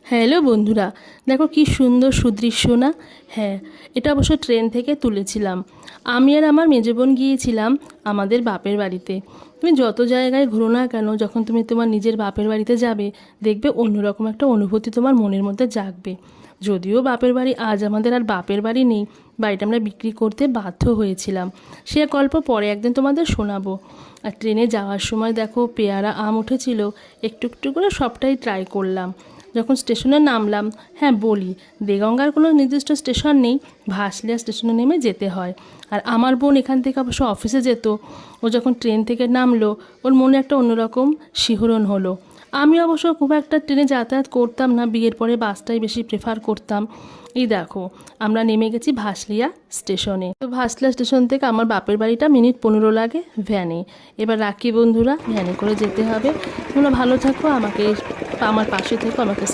Hello বন্ধুরা, দেখো কি সুন্দর সুদৃশ্য না। হ্যাঁ, এটা অবশ্য ট্রেন থেকে তুলেছিলাম। আমি আর আমার মেজো বোন গিয়েছিলাম আমাদের বাপের বাড়িতে। তুমি যত জায়গায় ঘুরো না কেন, যখন তুমি তোমার নিজের বাপের বাড়িতে যাবে, দেখবে অন্যরকম একটা অনুভূতি তোমার মনের মধ্যে জাগবে। যদিও বাপের বাড়ি আজ আমাদের আর বাপের বাড়ি নেই, বাড়িটা আমরা বিক্রি করতে বাধ্য হয়েছিলাম। সে গল্প পরে একদিন তোমাদের শোনাবো। আর ট্রেনে যাওয়ার সময় দেখো পেয়ারা আম উঠেছিল, একটু একটু করে সবটাই ট্রাই করলাম। যখন স্টেশনে নামলাম, হ্যাঁ বলি, দেগঙ্গার কোনো নির্দিষ্ট স্টেশন নেই, ভাসলিয়া স্টেশনে নেমে যেতে হয়। আর আমার বোন এখান থেকে অবশ্য অফিসে যেত। ও যখন ট্রেন থেকে নামলো, ওর মনে একটা অন্যরকম শিহরণ হলো। আমি অবশ্য খুব একটা ট্রেনে যাতায়াত করতাম না, বিয়ের পরে বাসটাই বেশি প্রেফার করতাম। এই দেখো, আমরা নেমে গেছি ভাসলিয়া স্টেশনে। তো ভাসলিয়া স্টেশন থেকে আমার বাপের বাড়িটা মিনিট 15 লাগে ভ্যানে। এবার রাখি বন্ধুরা, ভ্যানে করে যেতে হবে। তোমরা ভালো থাকো, আমার পাশে থেকো, আমাকে